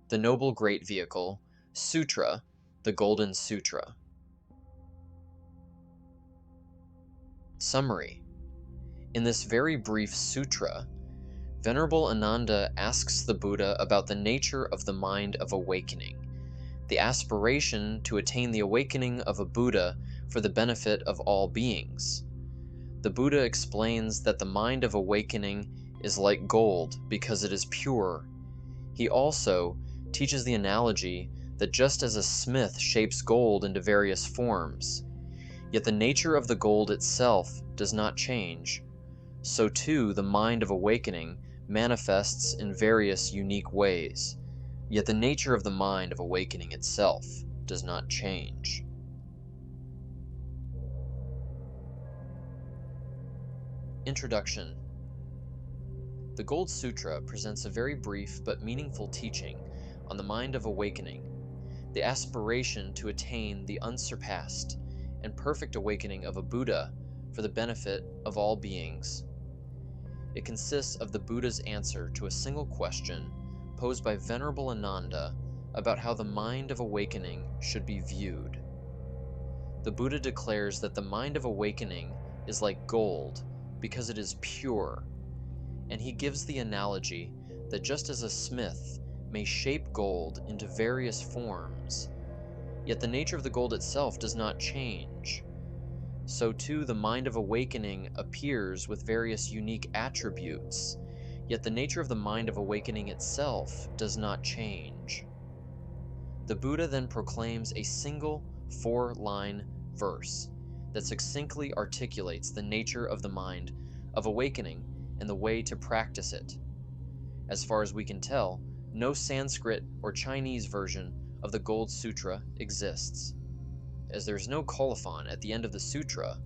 the Noble Great Vehicle, Sutra, the Golden Sutra. Summary. In this very brief sutra, Venerable Ananda asks the Buddha about the nature of the mind of awakening, the aspiration to attain the awakening of a Buddha for the benefit of all beings. The Buddha explains that the mind of awakening is like gold because it is pure. He also teaches the analogy that just as a smith shapes gold into various forms, yet the nature of the gold itself does not change, so too the mind of awakening manifests in various unique ways, yet the nature of the mind of awakening itself does not change. Introduction. The Gold Sutra presents a very brief but meaningful teaching on the mind of awakening, the aspiration to attain the unsurpassed and perfect awakening of a Buddha for the benefit of all beings. It consists of the Buddha's answer to a single question posed by Venerable Ananda about how the mind of awakening should be viewed. The Buddha declares that the mind of awakening is like gold because it is pure, and he gives the analogy that just as a smith may shape gold into various forms, yet the nature of the gold itself does not change, so too the mind of awakening appears with various unique attributes, yet the nature of the mind of awakening itself does not change. The Buddha then proclaims a single 4-line verse that succinctly articulates the nature of the mind of awakening and the way to practice it. As far as we can tell, no Sanskrit or Chinese version of the Gold Sutra exists. As there is no colophon at the end of the sutra,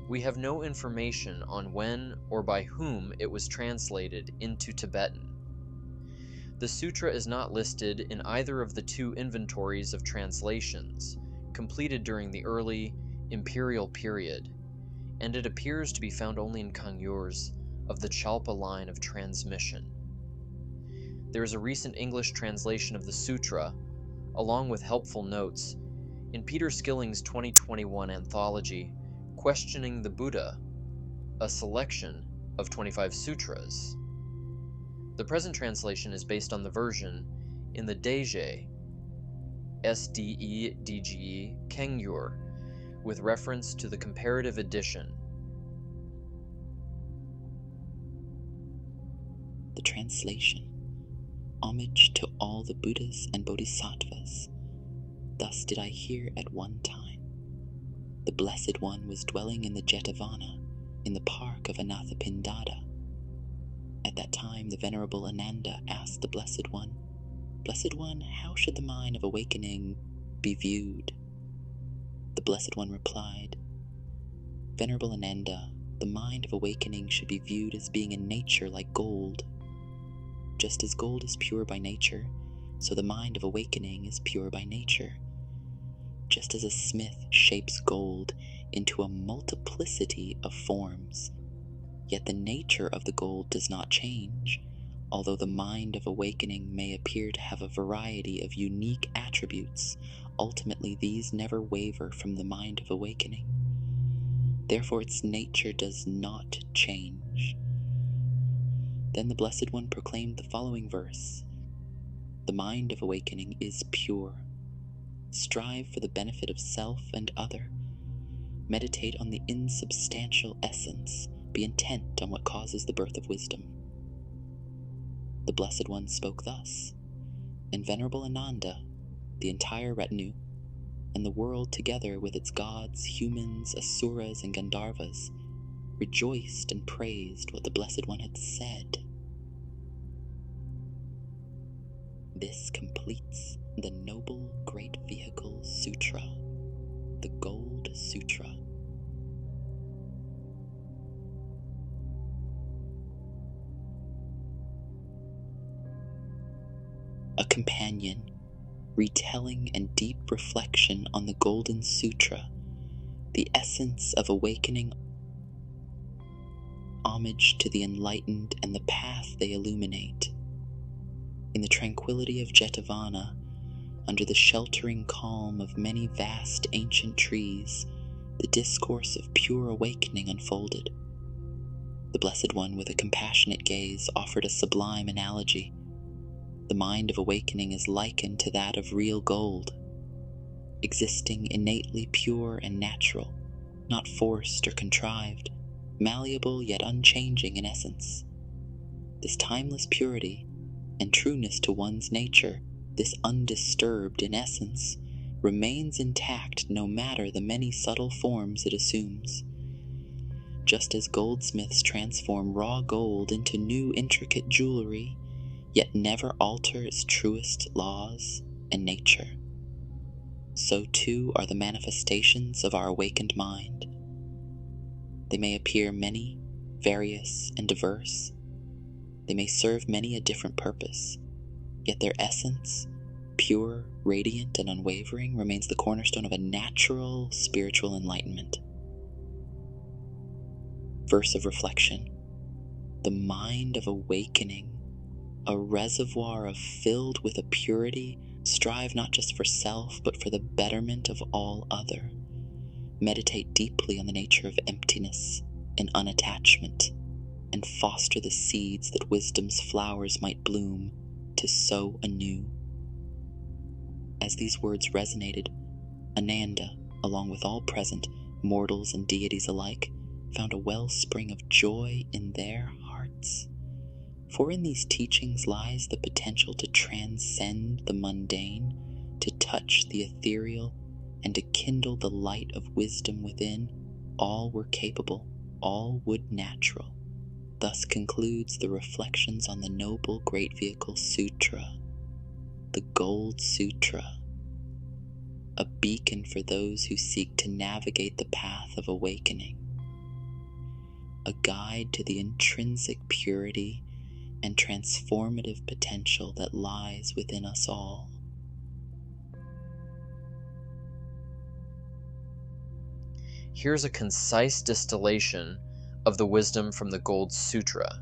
we have no information on when or by whom it was translated into Tibetan. The sutra is not listed in either of the two inventories of translations, completed during the early imperial period, and it appears to be found only in Kangyurs of the Chalpa line of transmission. There is a recent English translation of the sutra, along with helpful notes, in Peter Skilling's 2021 anthology, Questioning the Buddha, a selection of 25 sutras. The present translation is based on the version in the Deje, SDE Kengyur, with reference to the comparative edition. The translation. Homage to all the Buddhas and Bodhisattvas. Thus did I hear at one time. The Blessed One was dwelling in the Jetavana, in the park of Anathapindada. At that time the Venerable Ananda asked the Blessed One, Blessed One, how should the mind of awakening be viewed? The Blessed One replied, Venerable Ananda, the mind of awakening should be viewed as being in nature like gold. Just as gold is pure by nature, so the mind of awakening is pure by nature. Just as a smith shapes gold into a multiplicity of forms, yet the nature of the gold does not change, although the mind of awakening may appear to have a variety of unique attributes, ultimately these never waver from the mind of awakening. Therefore its nature does not change. Then the Blessed One proclaimed the following verse. The mind of awakening is pure. Strive for the benefit of self and other. Meditate on the insubstantial essence. Be intent on what causes the birth of wisdom. The Blessed One spoke thus, and Venerable Ananda, the entire retinue, and the world together with its gods, humans, asuras, and Gandharvas, rejoiced and praised what the Blessed One had said. This completes the Noble Great Vehicle Sutra, the Gold Sutra. A companion, retelling and deep reflection on the Golden Sutra, the essence of awakening, homage to the enlightened and the path they illuminate. In the tranquility of Jetavana, under the sheltering calm of many vast ancient trees, the discourse of pure awakening unfolded. The Blessed One, with a compassionate gaze, offered a sublime analogy. The mind of awakening is likened to that of real gold, existing innately pure and natural, not forced or contrived, malleable yet unchanging in essence. This timeless purity and trueness to one's nature, this undisturbed in essence, remains intact no matter the many subtle forms it assumes. Just as goldsmiths transform raw gold into new intricate jewelry, yet never alter its truest laws and nature, so too are the manifestations of our awakened mind. They may appear many, various, and diverse. They may serve many a different purpose, yet their essence, pure, radiant, and unwavering, remains the cornerstone of a natural spiritual enlightenment. Verse of reflection. The mind of awakening, a reservoir filled with a purity, strive not just for self, but for the betterment of all other. Meditate deeply on the nature of emptiness and unattachment, and foster the seeds that wisdom's flowers might bloom to sow anew. As these words resonated, Ananda, along with all present, mortals and deities alike, found a wellspring of joy in their hearts. For in these teachings lies the potential to transcend the mundane, to touch the ethereal, and to kindle the light of wisdom within. All were capable, all would natural. Thus concludes the reflections on the noble Great Vehicle Sutra, the Gold Sutra, a beacon for those who seek to navigate the path of awakening, a guide to the intrinsic purity and transformative potential that lies within us all. Here's a concise distillation of the wisdom from the Gold Sutra.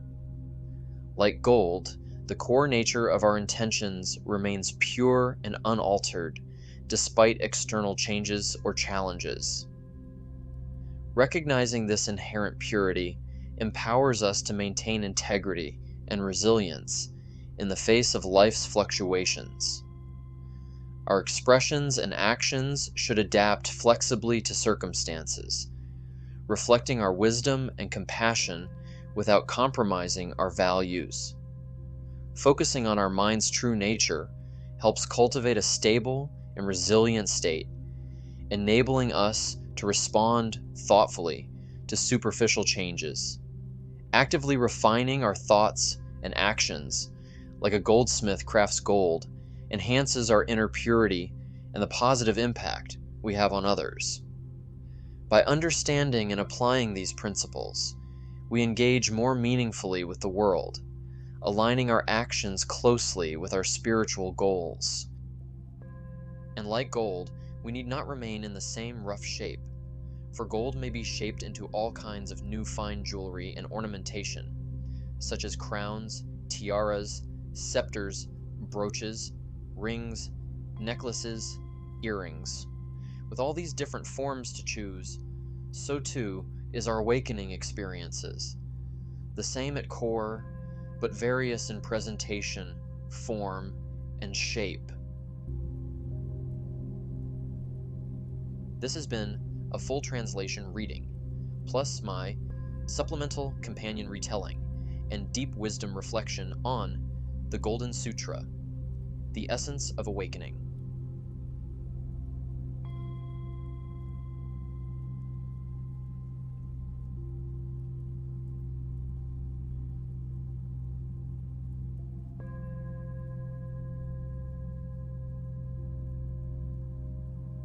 Like gold, the core nature of our intentions remains pure and unaltered, despite external changes or challenges. Recognizing this inherent purity empowers us to maintain integrity and resilience in the face of life's fluctuations. Our expressions and actions should adapt flexibly to circumstances, reflecting our wisdom and compassion without compromising our values. Focusing on our mind's true nature helps cultivate a stable and resilient state, enabling us to respond thoughtfully to superficial changes. Actively refining our thoughts and actions, like a goldsmith crafts gold, enhances our inner purity and the positive impact we have on others. By understanding and applying these principles, we engage more meaningfully with the world, aligning our actions closely with our spiritual goals. And like gold, we need not remain in the same rough shape, for gold may be shaped into all kinds of new fine jewelry and ornamentation, such as crowns, tiaras, scepters, brooches, rings, necklaces, earrings. With all these different forms to choose, so too is our awakening experiences, the same at core, but various in presentation, form, and shape. This has been a full translation reading, plus my supplemental companion retelling and deep wisdom reflection on the Golden Sutra, the Essence of Awakening.